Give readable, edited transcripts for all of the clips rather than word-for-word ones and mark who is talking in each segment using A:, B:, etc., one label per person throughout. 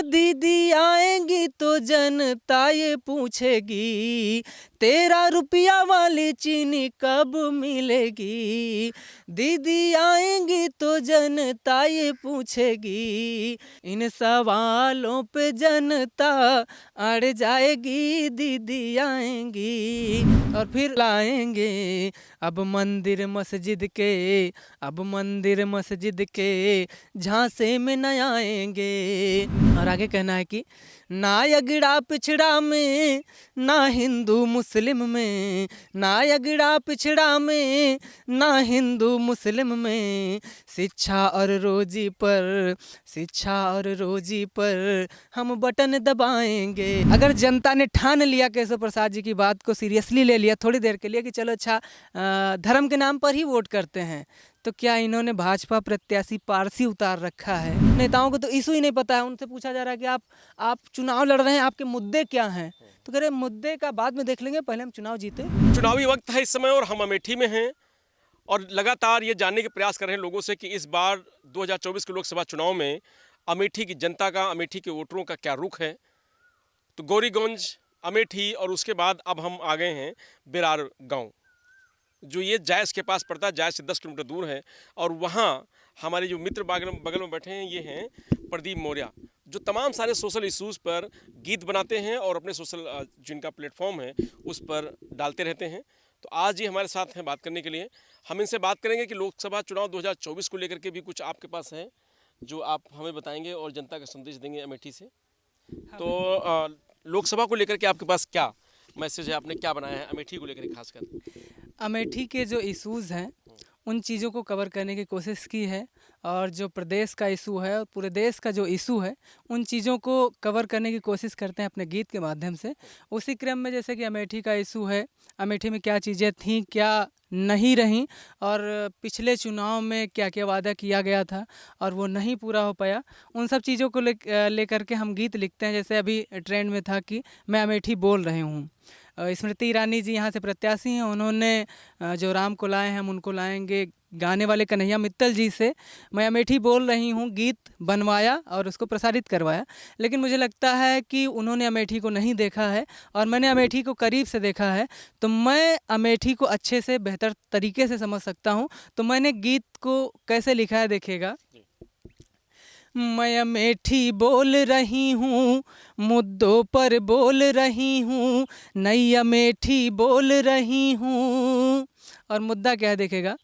A: दीदी आएंगी तो जनता ये पूछेगी, तेरा रुपया वाली चीनी कब मिलेगी। दीदी आएंगी तो जनता ये पूछेगी, इन सवालों पे जनता अड़ जाएगी। दीदी आएंगी और फिर लाएंगे अब मंदिर मस्जिद के, अब मंदिर मस्जिद के झांसे में न आएंगे। और आगे कहना है कि ना अगड़ा पिछड़ा में, ना हिंदू मुस्लिम में, ना अगड़ा पिछड़ा में, ना हिंदू मुस्लिम में, शिक्षा और रोजी पर, शिक्षा और रोजी पर हम बटन दबाएंगे। अगर जनता ने ठान लिया केशव प्रसाद जी की बात को सीरियसली ले लिया थोड़ी देर के लिए कि चलो अच्छा धर्म के नाम पर ही वोट करते हैं, तो क्या इन्होंने भाजपा प्रत्याशी पारसी उतार रखा है। नेताओं को तो इशू ही नहीं पता है। उनसे पूछा जा रहा है कि आप चुनाव लड़ रहे हैं, आपके मुद्दे क्या हैं, तो कह रहे मुद्दे का बाद में देख लेंगे, पहले हम चुनाव जीते।
B: चुनावी वक्त है इस समय और हम अमेठी में हैं और लगातार ये जानने के प्रयास कर रहे हैं लोगों से कि इस बार 2024 के लोकसभा चुनाव में अमेठी की जनता का, अमेठी के वोटरों का क्या रुख है। तो गौरीगंज, अमेठी और उसके बाद अब हम आ गए हैं बिरार गाँव, जो ये जायस के पास पड़ता है। जायस से 10 किलोमीटर दूर है और वहाँ हमारे जो मित्र बगल में बैठे हैं ये हैं प्रदीप मौर्य, जो तमाम सारे सोशल इश्यूज़ पर गीत बनाते हैं और अपने सोशल जिनका प्लेटफॉर्म है उस पर डालते रहते हैं। तो आज ये हमारे साथ हैं बात करने के लिए। हम इनसे बात करेंगे कि लोकसभा चुनाव 2024 को लेकर के भी कुछ आपके पास है जो आप हमें बताएंगे और जनता का संदेश देंगे अमेठी से। तो लोकसभा को लेकर के आपके पास क्या मैसेज है, आपने क्या बनाया है अमेठी को लेकर खासकर?
A: अमेठी के जो इश्यूज़ हैं उन चीज़ों को कवर करने की कोशिश की है और जो प्रदेश का इशू है और पूरे देश का जो इशू है उन चीज़ों को कवर करने की कोशिश करते हैं अपने गीत के माध्यम से। उसी क्रम में जैसे कि अमेठी का इशू है, अमेठी में क्या चीज़ें थीं, क्या नहीं रहीं, और पिछले चुनाव में क्या क्या वादा किया गया था और वो नहीं पूरा हो पाया, उन सब चीज़ों को लेकर के हम गीत लिखते हैं। जैसे अभी ट्रेंड में था कि मैं अमेठी बोल रही हूँ। स्मृति ईरानी जी यहाँ से प्रत्याशी हैं, उन्होंने जो राम को लाए हैं हम उनको लाएंगे गाने वाले कन्हैया मित्तल जी से मैं अमेठी बोल रही हूँ गीत बनवाया और उसको प्रसारित करवाया। लेकिन मुझे लगता है कि उन्होंने अमेठी को नहीं देखा है और मैंने अमेठी को करीब से देखा है, तो मैं अमेठी को अच्छे से बेहतर तरीके से समझ सकता हूँ। तो मैंने गीत को कैसे लिखा है देखिएगा। मैं अमेठी बोल रही हूँ, मुद्दों पर बोल रही हूँ, नई अमेठी बोल रही हूँ। और मुद्दा क्या है देखेगा।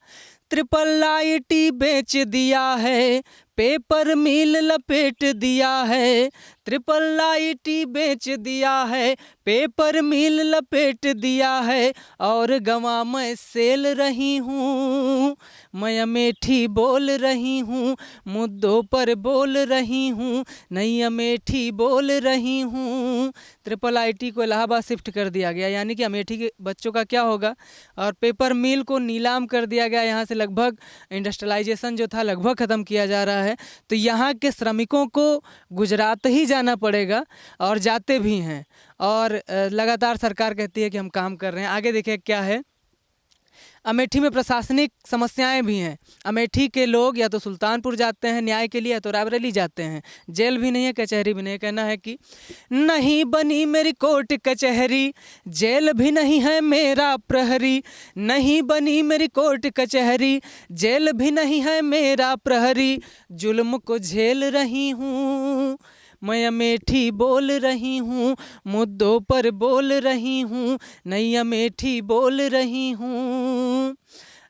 A: ट्रिपल आईटी बेच दिया है, पेपर मिल लपेट दिया है, ट्रिपल आईटी बेच दिया है, पेपर मिल लपेट दिया है, और गवां मैं सेल रही हूँ। मैं अमेठी बोल रही हूँ, मुद्दों पर बोल रही हूँ, नई अमेठी बोल रही हूँ। ट्रिपल आईटी को इलाहाबाद शिफ्ट कर दिया गया, यानी कि अमेठी के बच्चों का क्या होगा। और पेपर मिल को नीलाम कर दिया गया, यहाँ से लगभग इंडस्ट्रियलाइजेशन जो था लगभग ख़त्म किया जा रहा है। तो यहाँ के श्रमिकों को गुजरात ही जाना पड़ेगा और जाते भी हैं, और लगातार सरकार कहती है कि हम काम कर रहे हैं। आगे देखिए क्या है। अमेठी में प्रशासनिक समस्याएं भी हैं। अमेठी के लोग या तो सुल्तानपुर जाते हैं न्याय के लिए या तो रायबरेली जाते हैं। जेल भी नहीं है, कचहरी भी नहीं। कहना है कि नहीं बनी मेरी कोर्ट कचहरी, जेल भी नहीं है मेरा प्रहरी, नहीं बनी मेरी कोर्ट कचहरी, जेल भी नहीं है मेरा प्रहरी, जुल्म को झेल रही हूँ। मैं अमेठी बोल रही हूँ, मुद्दों पर बोल रही हूँ, नई अमेठी बोल रही हूँ।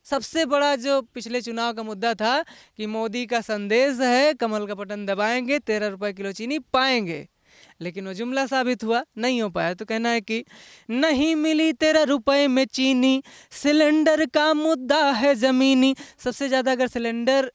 A: सबसे बड़ा जो पिछले चुनाव का मुद्दा था कि मोदी का संदेश है कमल का बटन दबाएंगे 13 रुपये किलो चीनी पाएंगे, लेकिन वो जुमला साबित हुआ, नहीं हो पाया। तो कहना है कि नहीं मिली 13 रुपये में चीनी, सिलेंडर का मुद्दा है ज़मीनी। सबसे ज़्यादा अगर सिलेंडर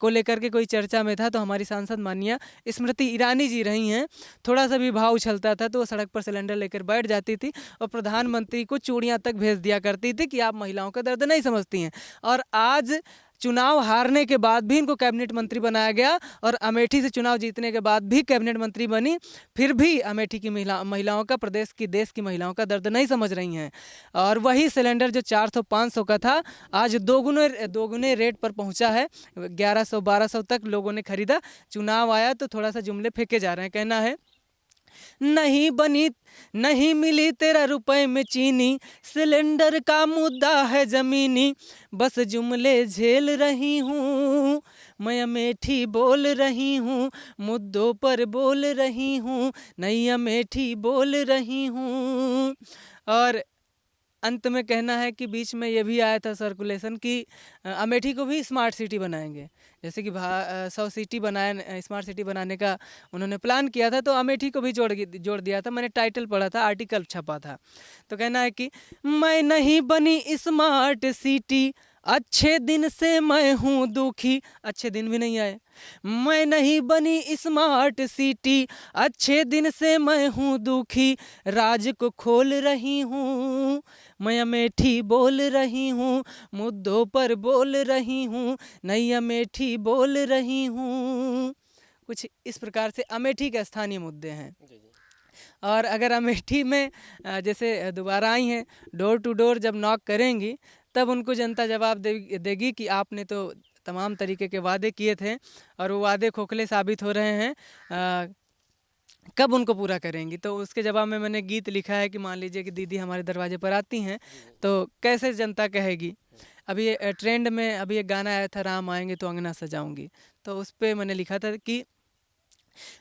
A: को लेकर के कोई चर्चा में था तो हमारी सांसद माननीय स्मृति ईरानी जी रही हैं। थोड़ा सा भी भाव उछलता था तो वो सड़क पर सिलेंडर लेकर बैठ जाती थी और प्रधानमंत्री को चूड़ियाँ तक भेज दिया करती थी कि आप महिलाओं का दर्द नहीं समझती हैं। और आज चुनाव हारने के बाद भी इनको कैबिनेट मंत्री बनाया गया और अमेठी से चुनाव जीतने के बाद भी कैबिनेट मंत्री बनी, फिर भी अमेठी की महिलाओं का, प्रदेश की, देश की महिलाओं का दर्द नहीं समझ रही हैं। और वही सिलेंडर जो 400-500 का था आज दोगुने रेट पर पहुंचा है। 1100-1200 तक लोगों ने खरीदा। चुनाव आया तो थोड़ा सा जुमले फेंके जा रहे हैं। कहना है, नहीं बनी, नहीं मिली 13 रुपए में चीनी, सिलेंडर का मुद्दा है ज़मीनी, बस जुमले झेल रही हूँ, मैं अमेठी बोल रही हूँ, मुद्दों पर बोल रही हूँ, नई अमेठी बोल रही हूँ। और अंत में कहना है कि बीच में ये भी आया था सर्कुलेशन कि अमेठी को भी स्मार्ट सिटी बनाएंगे। जैसे कि 100 सिटी बनाया, स्मार्ट सिटी बनाने का उन्होंने प्लान किया था, तो अमेठी को भी जोड़ दिया था। मैंने टाइटल पढ़ा था, आर्टिकल छपा था। तो कहना है कि मैं नहीं बनी स्मार्ट सिटी, अच्छे दिन से मैं हूँ दुखी। अच्छे दिन भी नहीं आए। मैं नहीं बनी स्मार्ट सिटी, अच्छे दिन से मैं हूँ दुखी, राज को खोल रही हूँ, मैं अमेठी बोल रही हूँ, मुद्दों पर बोल रही हूँ, नई अमेठी बोल रही हूँ। कुछ इस प्रकार से अमेठी के स्थानीय मुद्दे हैं। और अगर अमेठी में जैसे दोबारा आई हैं, डोर टू डोर जब नॉक करेंगी तब उनको जनता जवाब देगी कि आपने तो तमाम तरीके के वादे किए थे और वो वादे खोखले साबित हो रहे हैं, कब उनको पूरा करेंगी। तो उसके जवाब में मैंने गीत लिखा है कि मान लीजिए कि दीदी हमारे दरवाजे पर आती हैं तो कैसे जनता कहेगी। अभी ये ट्रेंड में अभी एक गाना आया था, राम आएंगे तो अंगना सजाऊंगी, तो उस पर मैंने लिखा था कि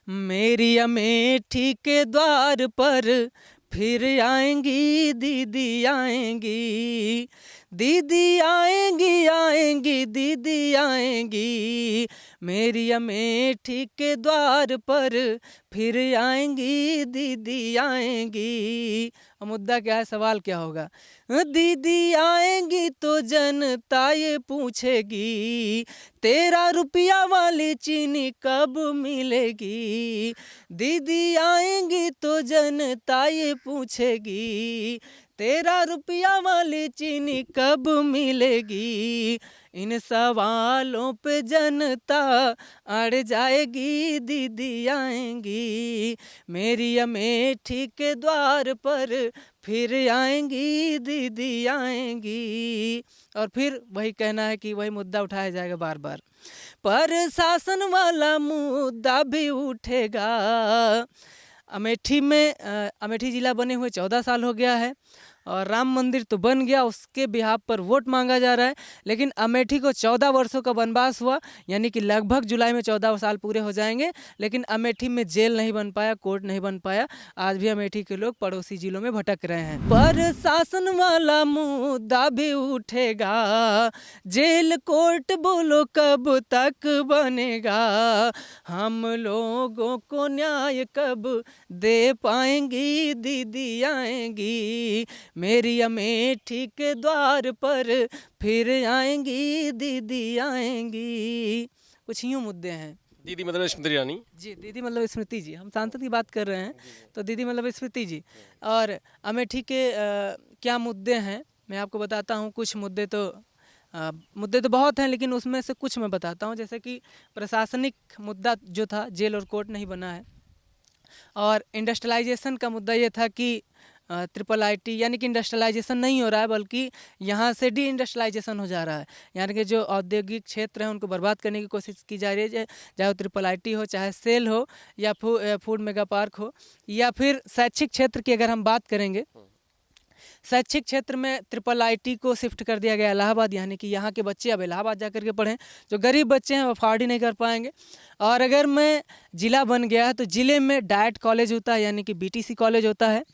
A: मेरी अमेठी के द्वार पर फिर आएंगी दीदी आएंगी, दीदी आएंगी आएंगी दीदी आएंगी, मेरी अमेठी के द्वार पर फिर आएंगी दीदी आएंगी। अब मुद्दा क्या है, सवाल क्या होगा? दीदी आएंगी तो जनता ये पूछेगी 13 रुपया वाली चीनी कब मिलेगी, दीदी आएंगी तो जनता ये पूछेगी 13 रुपया वाली चीनी कब मिलेगी। इन सवालों पे जनता अड़ जाएगी, दीदी आएंगी, मेरी अमेठी के द्वार पर फिर आएंगी दीदी आएंगी। और फिर वही कहना है कि वही मुद्दा उठाया जाएगा बार बार, पर शासन वाला मुद्दा भी उठेगा। अमेठी में अमेठी ज़िला बने हुए 14 साल हो गया है और राम मंदिर तो बन गया, उसके बिहाफ पर वोट मांगा जा रहा है, लेकिन अमेठी को 14 वर्षों का वनवास हुआ, यानी कि लगभग जुलाई में 14 साल पूरे हो जाएंगे, लेकिन अमेठी में जेल नहीं बन पाया, कोर्ट नहीं बन पाया। आज भी अमेठी के लोग पड़ोसी जिलों में भटक रहे हैं। पर शासन वाला मुद्दा भी उठेगा, जेल कोर्ट बोलो कब तक बनेगा, हम लोगों को न्याय कब दे पाएंगी, दीदी आएंगी, मेरी अमेठी के द्वार पर फिर आएंगी दीदी आएंगी। कुछ यूँ मुद्दे हैं।
B: दीदी मतलब स्मृति ईरानी
A: जी, दीदी मतलब स्मृति जी, हम सांसद की बात कर रहे हैं तो दीदी मतलब स्मृति जी। और अमेठी के क्या मुद्दे हैं मैं आपको बताता हूँ। कुछ मुद्दे तो बहुत हैं, लेकिन उसमें से कुछ मैं बताता हूँ। जैसे कि प्रशासनिक मुद्दा जो था, जेल और कोर्ट नहीं बना है। और इंडस्ट्रियलाइजेशन का मुद्दा ये था कि IIIT यानी कि इंडस्ट्रियलाइजेशन नहीं हो रहा है, बल्कि यहाँ से डी इंडस्ट्रियलाइजेशन हो जा रहा है। यानी कि जो औद्योगिक क्षेत्र हैं उनको बर्बाद करने की कोशिश की जा रही है, चाहे वो IIIT हो, चाहे सेल हो, या फूड मेगा पार्क हो, या फिर शैक्षिक क्षेत्र की अगर हम बात करेंगे, शैक्षिक क्षेत्र में IIIT को शिफ्ट कर दिया गया इलाहाबाद, यानी कि यहाँ के बच्चे अब इलाहाबाद जा कर के पढ़ें। जो गरीब बच्चे हैं वो अफोर्ड ही नहीं कर पाएंगे। और अगर मैं ज़िला बन गया है तो ज़िले में डाइट कॉलेज होता है, यानी कि BTC कॉलेज होता है,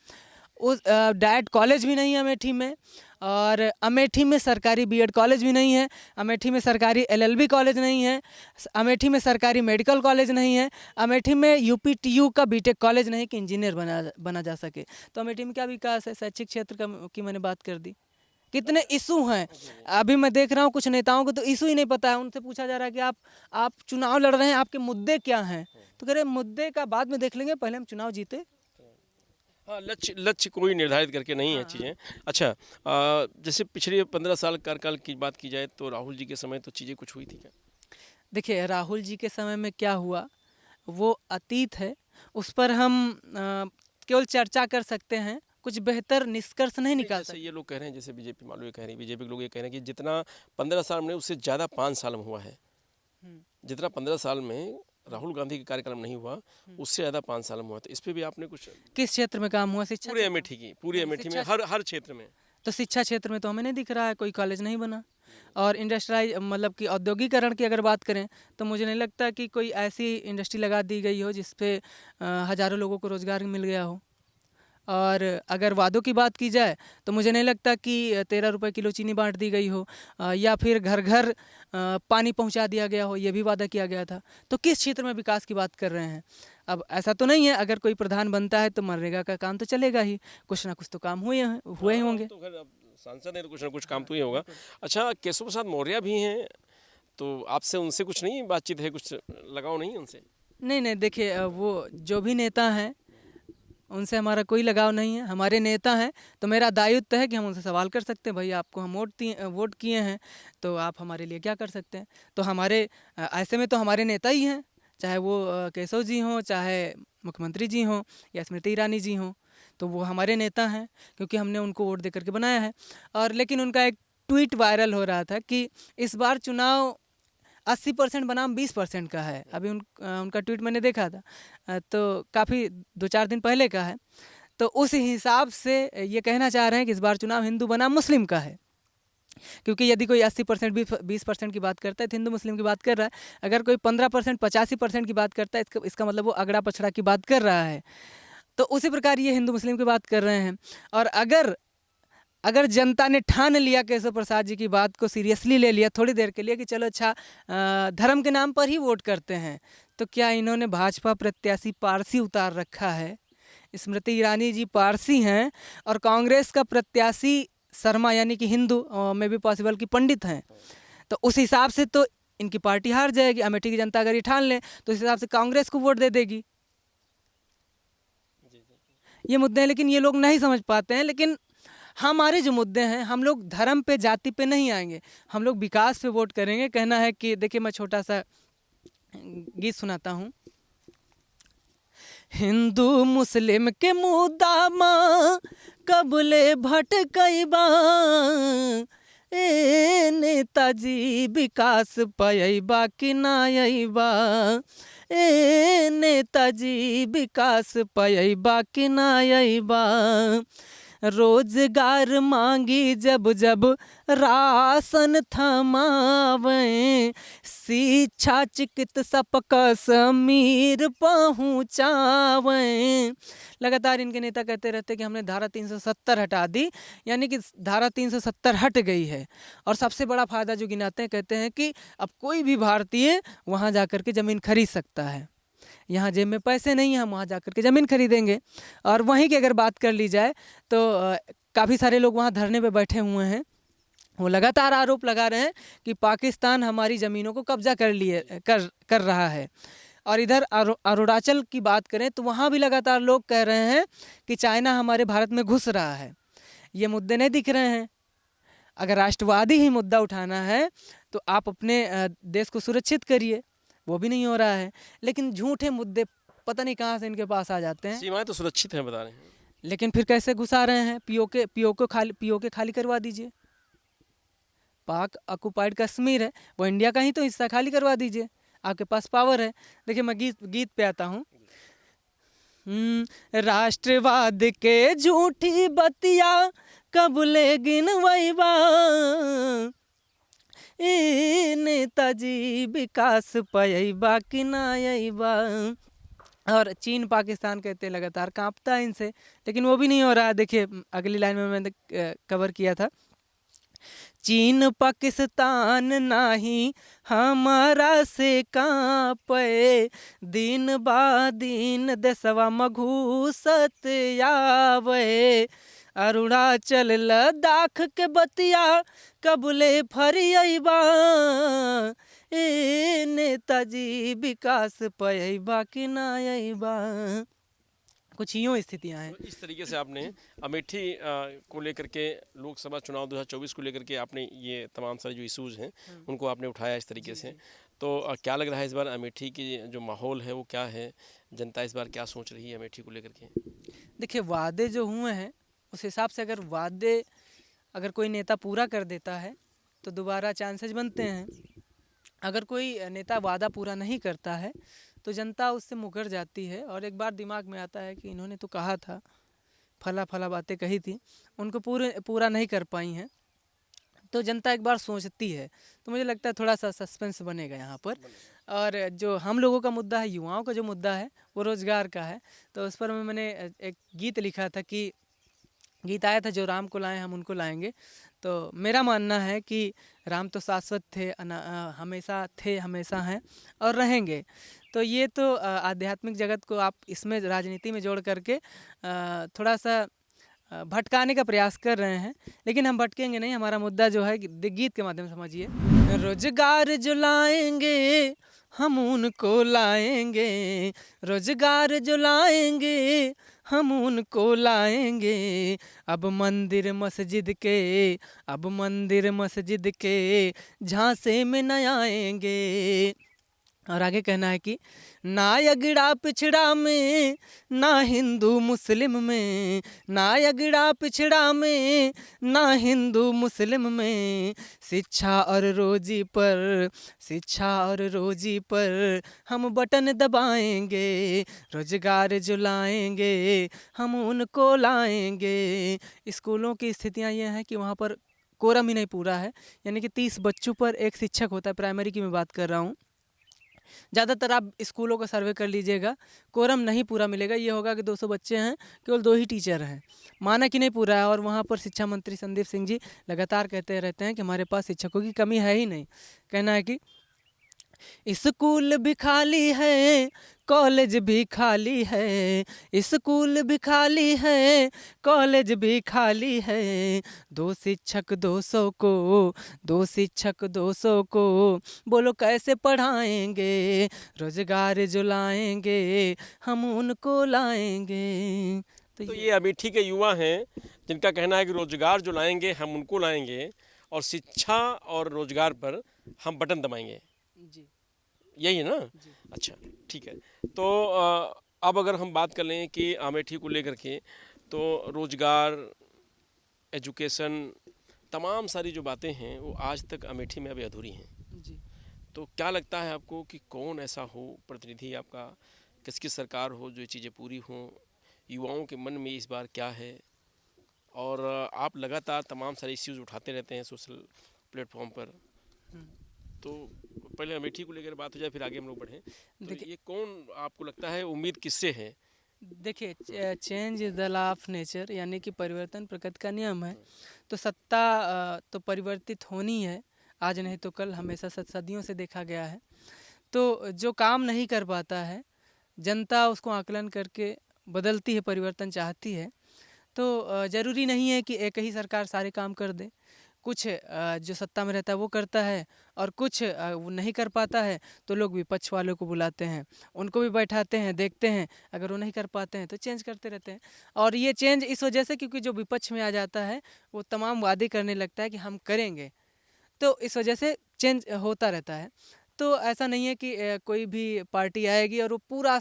A: उस डाइट कॉलेज भी नहीं है अमेठी में। और अमेठी में सरकारी BEd कॉलेज भी नहीं है, अमेठी में सरकारी LLB कॉलेज नहीं है, अमेठी में सरकारी मेडिकल कॉलेज नहीं है, अमेठी में UPTU का BTech कॉलेज नहीं कि इंजीनियर बना जा सके। तो अमेठी में क्या विकास है? शैक्षिक क्षेत्र की मैंने बात कर दी। कितने इशू हैं अभी मैं देख रहा हूँ, कुछ नेताओं को तो इशू ही नहीं पता है। उनसे पूछा जा रहा है कि आप चुनाव लड़ रहे हैं, आपके मुद्दे क्या हैं? तो कह रहे मुद्दे का बाद में देख लेंगे, पहले हम चुनाव जीते।
B: हाँ, लक्ष्य लक्ष्य कोई निर्धारित करके नहीं है
A: हाँ।
B: चीज़ें। अच्छा, जैसे पिछले 15 साल कार्यकाल की बात की जाए तो राहुल जी के समय तो चीज़ें कुछ हुई थी क्या?
A: देखिए, राहुल जी के समय में क्या हुआ वो अतीत है, उस पर हम केवल चर्चा कर सकते हैं, कुछ बेहतर निष्कर्ष नहीं
B: नहीं,
A: निकाल
B: जैसे
A: सकते।
B: ये लोग कह रहे हैं, जैसे बीजेपी मान लो ये कह रही है, बीजेपी के लोग ये कह रहे हैं कि जितना 15 साल में उससे ज़्यादा 5 साल में हुआ है।
A: हम्म,
B: जितना 15 साल में राहुल गांधी के कार्यकाल में नहीं हुआ, उससे ज़्यादा 5 साल में हुआ। तो इस पे भी आपने कुछ
A: किस क्षेत्र में काम हुआ? शिक्षा
B: पूरे
A: क्षेत्र में?
B: अमेठी की, पूरी
A: नहीं,
B: अमेठी में
A: शिक्षा
B: हर क्षेत्र में।
A: तो शिक्षा क्षेत्र में तो हमें नहीं दिख रहा है, कोई कॉलेज नहीं बना। और इंडस्ट्रियालाइज मतलब कि औद्योगिकरण की अगर बात करें तो मुझे नहीं लगता कि कोई ऐसी इंडस्ट्री लगा दी गई हो जिस पे हज़ारों लोगों को रोज़गार मिल गया हो। और अगर वादों की बात की जाए तो मुझे नहीं लगता कि 13 रुपए किलो चीनी बांट दी गई हो, या फिर घर घर पानी पहुंचा दिया गया हो, ये भी वादा किया गया था। तो किस क्षेत्र में विकास की बात कर रहे हैं? अब ऐसा तो नहीं है अगर कोई प्रधान बनता है तो मनरेगा का काम तो चलेगा ही, कुछ ना कुछ तो काम हुए ही
B: हाँ,
A: होंगे।
B: तो खैर अब सांसद हैं तो कुछ ना कुछ काम तो ही होगा। अच्छा, केशव प्रसाद मौर्य भी हैं, तो आपसे उनसे कुछ नहीं बातचीत है, कुछ लगाव नहीं है उनसे?
A: नहीं नहीं, देखिए वो जो भी नेता हैं उनसे हमारा कोई लगाव नहीं है। हमारे नेता हैं तो मेरा दायित्व है कि हम उनसे सवाल कर सकते हैं, भाई आपको हम वोट किए हैं तो आप हमारे लिए क्या कर सकते हैं। तो हमारे ऐसे में तो हमारे नेता ही हैं, चाहे वो केशव जी हों, चाहे मुख्यमंत्री जी हों, या स्मृति ईरानी जी हों, तो वो हमारे नेता हैं क्योंकि हमने उनको वोट दे करके बनाया है। और लेकिन उनका एक ट्वीट वायरल हो रहा था कि इस बार चुनाव 80% बनाम 20% का है। अभी उनका ट्वीट मैंने देखा था, तो काफ़ी 2-4 दिन पहले का है। तो उस हिसाब से ये कहना चाह रहे हैं कि इस बार चुनाव हिंदू बनाम मुस्लिम का है, क्योंकि यदि कोई 80% 20% की बात करता है तो हिंदू मुस्लिम की बात कर रहा है। अगर कोई 15% 85% की बात करता है इसका मतलब वो अगड़ा पछड़ा की बात कर रहा है। तो उसी प्रकार ये हिंदू मुस्लिम की बात कर रहे हैं। और अगर अगर जनता ने ठान लिया केशव प्रसाद जी की बात को सीरियसली ले लिया थोड़ी देर के लिए कि चलो अच्छा धर्म के नाम पर ही वोट करते हैं, तो क्या इन्होंने भाजपा प्रत्याशी पारसी उतार रखा है? स्मृति ईरानी जी पारसी हैं और कांग्रेस का प्रत्याशी शर्मा यानी कि हिंदू में भी पॉसिबल कि पंडित हैं। तो उस हिसाब से तो इनकी पार्टी हार जाएगी। अमेठी की जनता अगर ये ठान ले तो उस हिसाब से कांग्रेस को वोट दे देगी। ये मुद्दे हैं, लेकिन ये लोग नहीं समझ पाते हैं। लेकिन हमारे जो मुद्दे हैं, हम लोग धर्म पे जाति पे नहीं आएंगे, हम लोग विकास पे वोट करेंगे। कहना है कि देखिए मैं छोटा सा गीत सुनाता हूँ। हिंदू मुस्लिम के मुद्दा माँ कबले भटकैबा, ए नेताजी विकास पयबा कि ना अइबा, ए नेताजी विकास पयबा कि ना अइबा। रोजगार मांगी जब जब राशन थमावें, शिक्षा चिकित्सा कश्मीर पहुँचावें। लगातार इनके नेता कहते रहते कि हमने धारा 370 हटा दी, यानी कि धारा 370 हट गई है। और सबसे बड़ा फ़ायदा जो गिनाते हैं, कहते हैं कि अब कोई भी भारतीय वहाँ जा कर के ज़मीन खरीद सकता है। यहाँ जेब में पैसे नहीं हैं, हम वहाँ जा कर के ज़मीन खरीदेंगे। और वहीं की अगर बात कर ली जाए तो काफ़ी सारे लोग वहाँ धरने पे बैठे हुए हैं। वो लगातार आरोप लगा रहे हैं कि पाकिस्तान हमारी ज़मीनों को कब्जा कर रहा है। और इधर अरुणाचल की बात करें तो वहाँ भी लगातार लोग कह रहे हैं कि चाइना हमारे भारत में घुस रहा है। ये मुद्दे नहीं दिख रहे हैं। अगर राष्ट्रवादी ही मुद्दा उठाना है तो आप अपने देश को सुरक्षित करिए, वो भी नहीं हो रहा है। लेकिन झूठे मुद्दे पता नहीं कहाँ से इनके पास आ जाते हैं।
B: सीमाएं तो सुरक्षित हैं बता रहे हैं,
A: लेकिन फिर कैसे घुसा रहे हैं? पीओके खाली करवा दीजिए। पाक ऑक्युपाइड कश्मीर है, वो इंडिया का ही तो हिस्सा, खाली करवा दीजिए, आपके पास पावर है। देखिए मैं गीत पे आता हूँ। राष्ट्रवाद के झूठी बतिया कबले गिनवैबा, ए नेताजी विकास पयबा कि ना अइबा। और चीन पाकिस्तान कहते लगातार कांपता है इनसे, लेकिन वो भी नहीं हो रहा है। देखिए अगली लाइन में मैंने कवर किया था, चीन पाकिस्तान नाही हमारा से कांपे, दिन बा दिन देशवा मघूसत आवे। अरुणाचल लद्दाख के बतिया कबले फरियबा, ए नेताजी विकास पयबा कि ना अइबा। कुछ यूँ स्थितियाँ हैं।
B: तो इस तरीके से आपने अमेठी को लेकर के लोकसभा चुनाव 2024 को लेकर के आपने ये तमाम सारे जो इश्यूज हैं उनको आपने उठाया इस तरीके से। तो क्या लग रहा है इस बार अमेठी की जो माहौल है वो क्या है, जनता इस बार क्या सोच रही है अमेठी को लेकर के?
A: देखिए, वादे जो हुए हैं उस हिसाब से अगर वादे अगर कोई नेता पूरा कर देता है तो दोबारा चांसेस बनते हैं। अगर कोई नेता वादा पूरा नहीं करता है तो जनता उससे मुकर जाती है और एक बार दिमाग में आता है कि इन्होंने तो कहा था, फला फला बातें कही थी, उनको पूरा नहीं कर पाई हैं, तो जनता एक बार सोचती है। तो मुझे लगता है थोड़ा सा सस्पेंस बनेगा यहाँ पर। और जो हम लोगों का मुद्दा है, युवाओं का जो मुद्दा है वो रोज़गार का है। तो उस पर मैंने एक गीत लिखा था कि गीत आया था, जो राम को लाएं हम उनको लाएंगे। तो मेरा मानना है कि राम तो शाश्वत थे, हमेशा थे, हमेशा हैं और रहेंगे। तो ये तो आध्यात्मिक जगत को आप इसमें राजनीति में जोड़ करके थोड़ा सा भटकाने का प्रयास कर रहे हैं, लेकिन हम भटकेंगे नहीं। हमारा मुद्दा जो है गीत के माध्यम से समझिए। रोजगार जो लाएंगे हम उनको लाएंगे, रोजगार जो लाएंगे हम उनको लाएंगे, अब मंदिर मस्जिद के, अब मंदिर मस्जिद के झांसे में न आएंगे। और आगे कहना है कि ना अगड़ा पिछड़ा में, ना हिंदू मुस्लिम में, ना अगड़ा पिछड़ा में, ना हिंदू मुस्लिम में, शिक्षा और रोजी पर, शिक्षा और रोजी पर हम बटन दबाएंगे, रोजगार जो लाएंगे हम उनको लाएंगे। स्कूलों की स्थितियां ये हैं कि वहाँ पर कोरम ही नहीं पूरा है, यानी कि 30 बच्चों पर एक शिक्षक होता है। प्राइमरी की मैं बात कर रहा हूँ। ज़्यादातर आप स्कूलों का सर्वे कर लीजिएगा, कोरम नहीं पूरा मिलेगा। ये होगा कि 200 बच्चे हैं, केवल 2 ही टीचर हैं, माना कि नहीं पूरा है। और वहाँ पर शिक्षा मंत्री संदीप सिंह जी लगातार कहते रहते हैं कि हमारे पास शिक्षकों की कमी है ही नहीं। कहना है कि स्कूल भी खाली है, कॉलेज भी खाली है, स्कूल भी खाली है, कॉलेज भी खाली है, 2 शिक्षक 200 को, 2 शिक्षक 200 को बोलो कैसे पढ़ाएंगे, रोजगार जो लाएंगे हम उनको लाएंगे।
B: तो ये अमेठी के युवा हैं जिनका कहना है कि रोजगार जो लाएंगे हम उनको लाएंगे और शिक्षा और रोजगार पर हम बटन दबाएंगे,
A: जी
B: यही है ना? अच्छा, ठीक है। तो अब अगर हम बात कर लें कि अमेठी को लेकर के, तो रोजगार, एजुकेशन, तमाम सारी जो बातें हैं वो आज तक अमेठी में अभी अधूरी हैं।
A: जी
B: तो क्या लगता है आपको कि कौन ऐसा हो प्रतिनिधि आपका, किसकी सरकार हो जो ये चीज़ें पूरी हों? युवाओं के मन में इस बार क्या है? और आप लगातार तमाम सारे इश्यूज उठाते रहते हैं सोशल प्लेटफॉर्म पर, तो पहले अमेठी को लेकर बात हो जाए फिर आगे हम लोग बढ़ें। तो ये कौन आपको लगता है, उम्मीद किससे है?
A: देखिए, change is the law of nature, यानी कि परिवर्तन प्रकृति का नियम है। तो सत्ता तो परिवर्तित होनी है, आज नहीं तो कल, हमेशा सदियों से देखा गया है। तो जो काम नहीं कर पाता है, जनता उसको आकलन करके बदलती है, परिवर्तन चाहती है। तो ज़रूरी नहीं है कि एक ही सरकार सारे काम कर दे। कुछ जो सत्ता में रहता है वो करता है, और कुछ वो नहीं कर पाता है तो लोग विपक्ष वालों को बुलाते हैं, उनको भी बैठाते हैं, देखते हैं, अगर वो नहीं कर पाते हैं तो चेंज करते रहते हैं। और ये चेंज इस वजह से, क्योंकि जो विपक्ष में आ जाता है वो तमाम वादे करने लगता है कि हम करेंगे, तो इस वजह से चेंज होता रहता है। तो ऐसा नहीं है कि कोई भी पार्टी आएगी और वो पूरा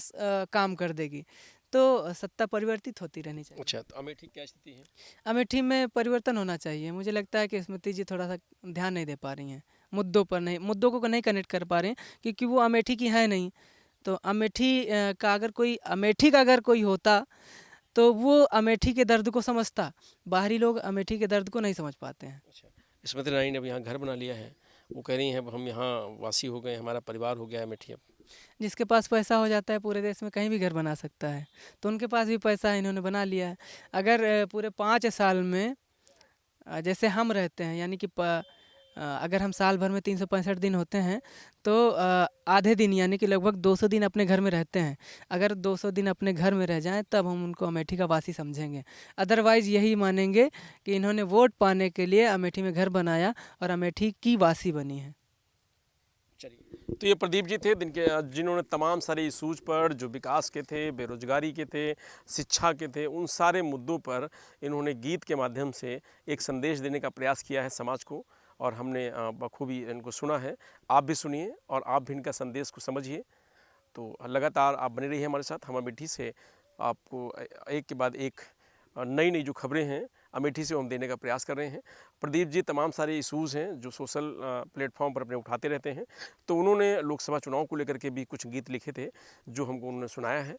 A: काम कर देगी। तो सत्ता परिवर्तित होती रहनी चाहिए।
B: अच्छा, तो अमेठी क्या स्थिति है?
A: अमेठी में परिवर्तन होना चाहिए। मुझे लगता है कि स्मृति जी थोड़ा सा ध्यान नहीं दे पा रही हैं मुद्दों पर, नहीं, मुद्दों को नहीं कनेक्ट कर पा रहे हैं, क्योंकि वो अमेठी की है नहीं। तो अमेठी का अगर कोई होता तो वो अमेठी के दर्द को समझता। बाहरी लोग अमेठी के दर्द को नहीं समझ पाते हैं।
B: अच्छा, स्मृति ईरानी ने अब यहाँ घर बना लिया है, वो कह रही हैं अब हम यहाँ वासी हो गए, हमारा परिवार हो गया है अमेठी। अब
A: जिसके पास पैसा हो जाता है पूरे देश में कहीं भी घर बना सकता है, तो उनके पास भी पैसा है, इन्होंने बना लिया है। अगर पूरे 5 साल में जैसे हम रहते हैं, यानी कि अगर हम साल भर में 365 दिन होते हैं, तो आधे दिन यानी कि लगभग 200 दिन अपने घर में रहते हैं। अगर 200 दिन अपने घर में रह जाएं तब हम उनको अमेठी का वासी समझेंगे। अदरवाइज़ यही मानेंगे कि इन्होंने वोट पाने के लिए अमेठी में घर बनाया और अमेठी की वासी बनी है।
B: चलिए, तो ये प्रदीप जी थे जिन्होंने तमाम सारे इशूज़ पर, जो विकास के थे, बेरोजगारी के थे, शिक्षा के थे, उन सारे मुद्दों पर इन्होंने गीत के माध्यम से एक संदेश देने का प्रयास किया है समाज को, और हमने बखूबी इनको सुना है। आप भी सुनिए और आप भी इनका संदेश को समझिए। तो लगातार आप बने रहिए हमारे साथ। हम अमेठी से आपको एक के बाद एक नई नई जो खबरें हैं अमेठी से हम देने का प्रयास कर रहे हैं। प्रदीप जी तमाम सारे इशूज़ हैं जो सोशल प्लेटफॉर्म पर अपने उठाते रहते हैं, तो उन्होंने लोकसभा चुनाव को लेकर के भी कुछ गीत लिखे थे जो हमको उन्होंने सुनाया है।